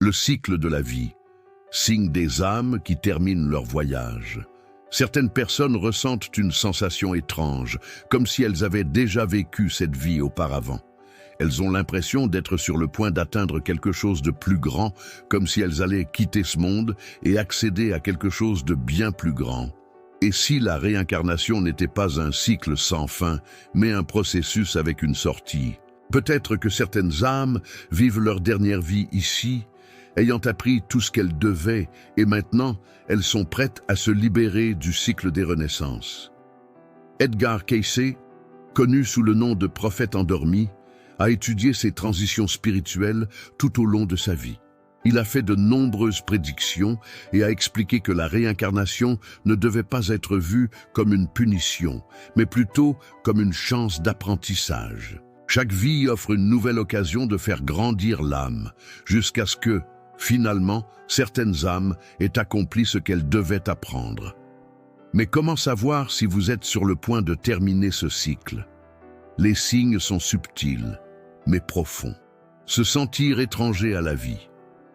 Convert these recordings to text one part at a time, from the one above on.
Le cycle de la vie, signe des âmes qui terminent leur voyage. Certaines personnes ressentent une sensation étrange, comme si elles avaient déjà vécu cette vie auparavant. Elles ont l'impression d'être sur le point d'atteindre quelque chose de plus grand, comme si elles allaient quitter ce monde et accéder à quelque chose de bien plus grand. Et si la réincarnation n'était pas un cycle sans fin, mais un processus avec une sortie? Peut-être que certaines âmes vivent leur dernière vie ici, ayant appris tout ce qu'elles devaient, et maintenant, elles sont prêtes à se libérer du cycle des renaissances. Edgar Cayce, connu sous le nom de prophète endormi, a étudié ces transitions spirituelles tout au long de sa vie. Il a fait de nombreuses prédictions et a expliqué que la réincarnation ne devait pas être vue comme une punition, mais plutôt comme une chance d'apprentissage. Chaque vie offre une nouvelle occasion de faire grandir l'âme, jusqu'à ce que, finalement, certaines âmes aient accompli ce qu'elles devaient apprendre. Mais comment savoir si vous êtes sur le point de terminer ce cycle? Les signes sont subtils, mais profonds. Se sentir étranger à la vie.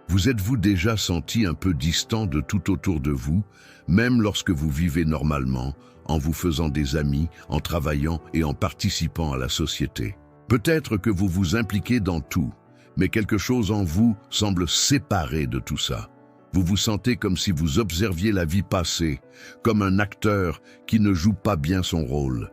Vous êtes-vous déjà senti un peu distant de tout autour de vous, même lorsque vous vivez normalement, en vous faisant des amis, en travaillant et en participant à la société? Peut-être que vous vous impliquez dans tout, mais quelque chose en vous semble séparé de tout ça. Vous vous sentez comme si vous observiez la vie passer, comme un acteur qui ne joue pas bien son rôle.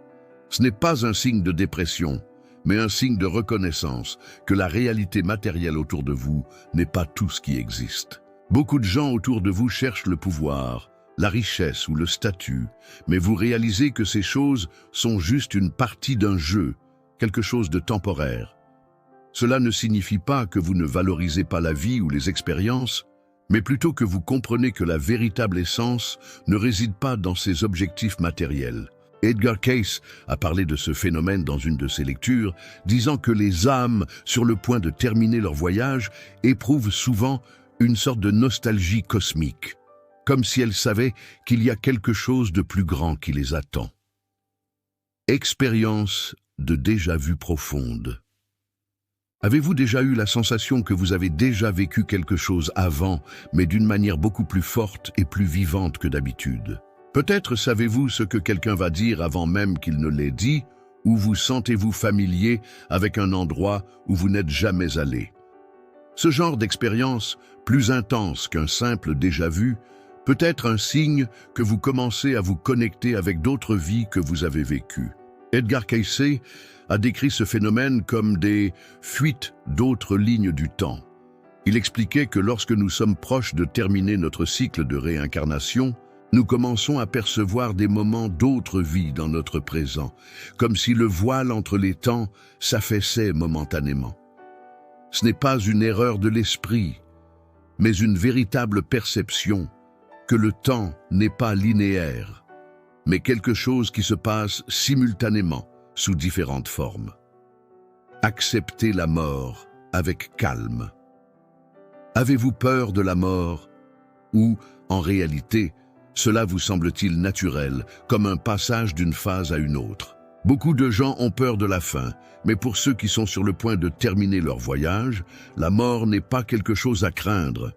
Ce n'est pas un signe de dépression, mais un signe de reconnaissance que la réalité matérielle autour de vous n'est pas tout ce qui existe. Beaucoup de gens autour de vous cherchent le pouvoir, la richesse ou le statut, mais vous réalisez que ces choses sont juste une partie d'un jeu, quelque chose de temporaire. Cela ne signifie pas que vous ne valorisez pas la vie ou les expériences, mais plutôt que vous comprenez que la véritable essence ne réside pas dans ces objectifs matériels. Edgar Cayce a parlé de ce phénomène dans une de ses lectures, disant que les âmes, sur le point de terminer leur voyage, éprouvent souvent une sorte de nostalgie cosmique, comme si elles savaient qu'il y a quelque chose de plus grand qui les attend. Expérience de déjà-vu profonde. Avez-vous déjà eu la sensation que vous avez déjà vécu quelque chose avant, mais d'une manière beaucoup plus forte et plus vivante que d'habitude? Peut-être savez-vous ce que quelqu'un va dire avant même qu'il ne l'ait dit, ou vous sentez-vous familier avec un endroit où vous n'êtes jamais allé. Ce genre d'expérience, plus intense qu'un simple déjà-vu, peut être un signe que vous commencez à vous connecter avec d'autres vies que vous avez vécues. Edgar Cayce a décrit ce phénomène comme des fuites d'autres lignes du temps. Il expliquait que lorsque nous sommes proches de terminer notre cycle de réincarnation, nous commençons à percevoir des moments d'autres vies dans notre présent, comme si le voile entre les temps s'affaissait momentanément. Ce n'est pas une erreur de l'esprit, mais une véritable perception que le temps n'est pas linéaire, mais quelque chose qui se passe simultanément sous différentes formes. Acceptez la mort avec calme. Avez-vous peur de la mort ou, en réalité, cela vous semble-t-il naturel, comme un passage d'une phase à une autre? Beaucoup de gens ont peur de la fin, mais pour ceux qui sont sur le point de terminer leur voyage, la mort n'est pas quelque chose à craindre.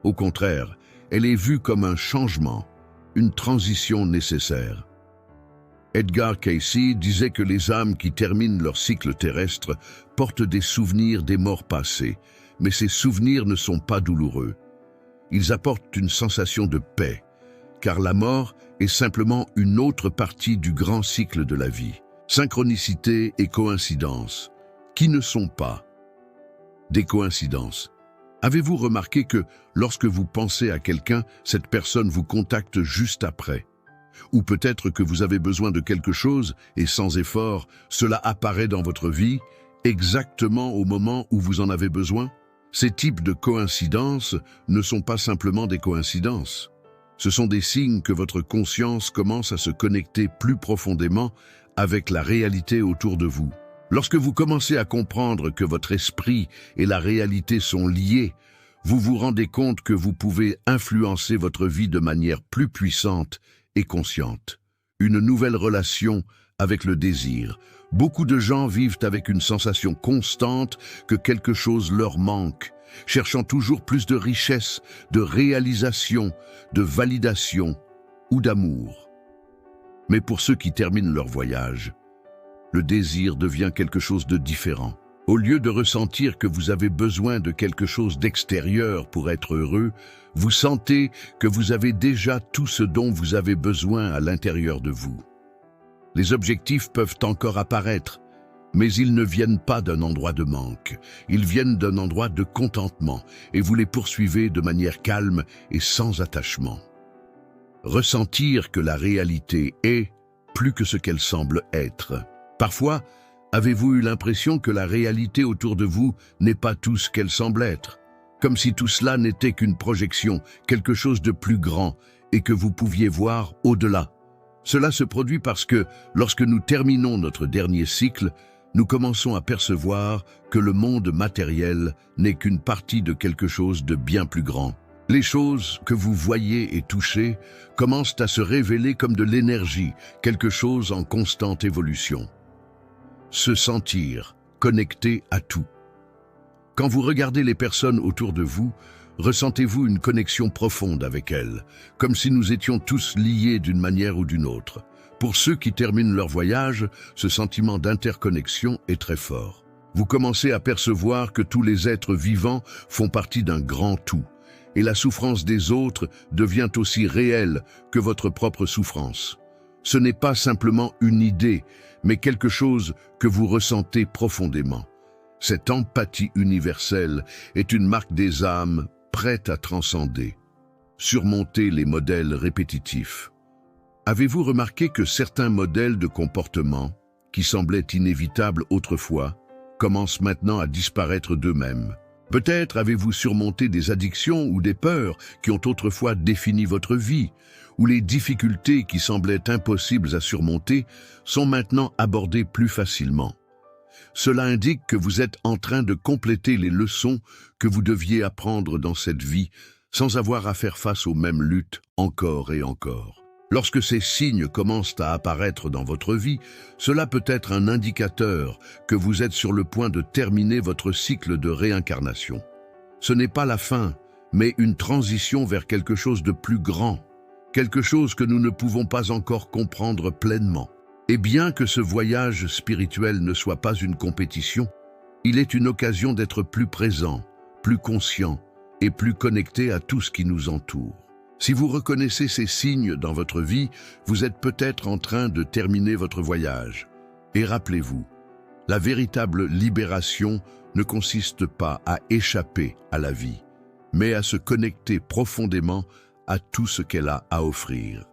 Au contraire, elle est vue comme un changement, une transition nécessaire. Edgar Cayce disait que les âmes qui terminent leur cycle terrestre portent des souvenirs des morts passées, mais ces souvenirs ne sont pas douloureux. Ils apportent une sensation de paix, car la mort est simplement une autre partie du grand cycle de la vie. Synchronicité et coïncidence, qui ne sont pas des coïncidences. Avez-vous remarqué que lorsque vous pensez à quelqu'un, cette personne vous contacte juste après? Ou peut-être que vous avez besoin de quelque chose et sans effort, cela apparaît dans votre vie exactement au moment où vous en avez besoin? Ces types de coïncidences ne sont pas simplement des coïncidences. Ce sont des signes que votre conscience commence à se connecter plus profondément avec la réalité autour de vous. Lorsque vous commencez à comprendre que votre esprit et la réalité sont liés, vous vous rendez compte que vous pouvez influencer votre vie de manière plus puissante et consciente. Une nouvelle relation avec le désir. Beaucoup de gens vivent avec une sensation constante que quelque chose leur manque, cherchant toujours plus de richesse, de réalisation, de validation ou d'amour. Mais pour ceux qui terminent leur voyage, le désir devient quelque chose de différent. Au lieu de ressentir que vous avez besoin de quelque chose d'extérieur pour être heureux, vous sentez que vous avez déjà tout ce dont vous avez besoin à l'intérieur de vous. Les objectifs peuvent encore apparaître, mais ils ne viennent pas d'un endroit de manque. Ils viennent d'un endroit de contentement et vous les poursuivez de manière calme et sans attachement. Ressentir que la réalité est plus que ce qu'elle semble être. Parfois, avez-vous eu l'impression que la réalité autour de vous n'est pas tout ce qu'elle semble être? Comme si tout cela n'était qu'une projection, quelque chose de plus grand, et que vous pouviez voir au-delà. Cela se produit parce que, lorsque nous terminons notre dernier cycle, nous commençons à percevoir que le monde matériel n'est qu'une partie de quelque chose de bien plus grand. Les choses que vous voyez et touchez commencent à se révéler comme de l'énergie, quelque chose en constante évolution. Se sentir connecté à tout. Quand vous regardez les personnes autour de vous, ressentez-vous une connexion profonde avec elles, comme si nous étions tous liés d'une manière ou d'une autre. Pour ceux qui terminent leur voyage, ce sentiment d'interconnexion est très fort. Vous commencez à percevoir que tous les êtres vivants font partie d'un grand tout, et la souffrance des autres devient aussi réelle que votre propre souffrance. Ce n'est pas simplement une idée, mais quelque chose que vous ressentez profondément. Cette empathie universelle est une marque des âmes prêtes à transcender, surmonter les modèles répétitifs. Avez-vous remarqué que certains modèles de comportement, qui semblaient inévitables autrefois, commencent maintenant à disparaître d'eux-mêmes? Peut-être avez-vous surmonté des addictions ou des peurs qui ont autrefois défini votre vie, où les difficultés qui semblaient impossibles à surmonter sont maintenant abordées plus facilement. Cela indique que vous êtes en train de compléter les leçons que vous deviez apprendre dans cette vie sans avoir à faire face aux mêmes luttes encore et encore. Lorsque ces signes commencent à apparaître dans votre vie, cela peut être un indicateur que vous êtes sur le point de terminer votre cycle de réincarnation. Ce n'est pas la fin, mais une transition vers quelque chose de plus grand, quelque chose que nous ne pouvons pas encore comprendre pleinement. Et bien que ce voyage spirituel ne soit pas une compétition, il est une occasion d'être plus présent, plus conscient et plus connecté à tout ce qui nous entoure. Si vous reconnaissez ces signes dans votre vie, vous êtes peut-être en train de terminer votre voyage. Et rappelez-vous, la véritable libération ne consiste pas à échapper à la vie, mais à se connecter profondément à tout ce qu'elle a à offrir.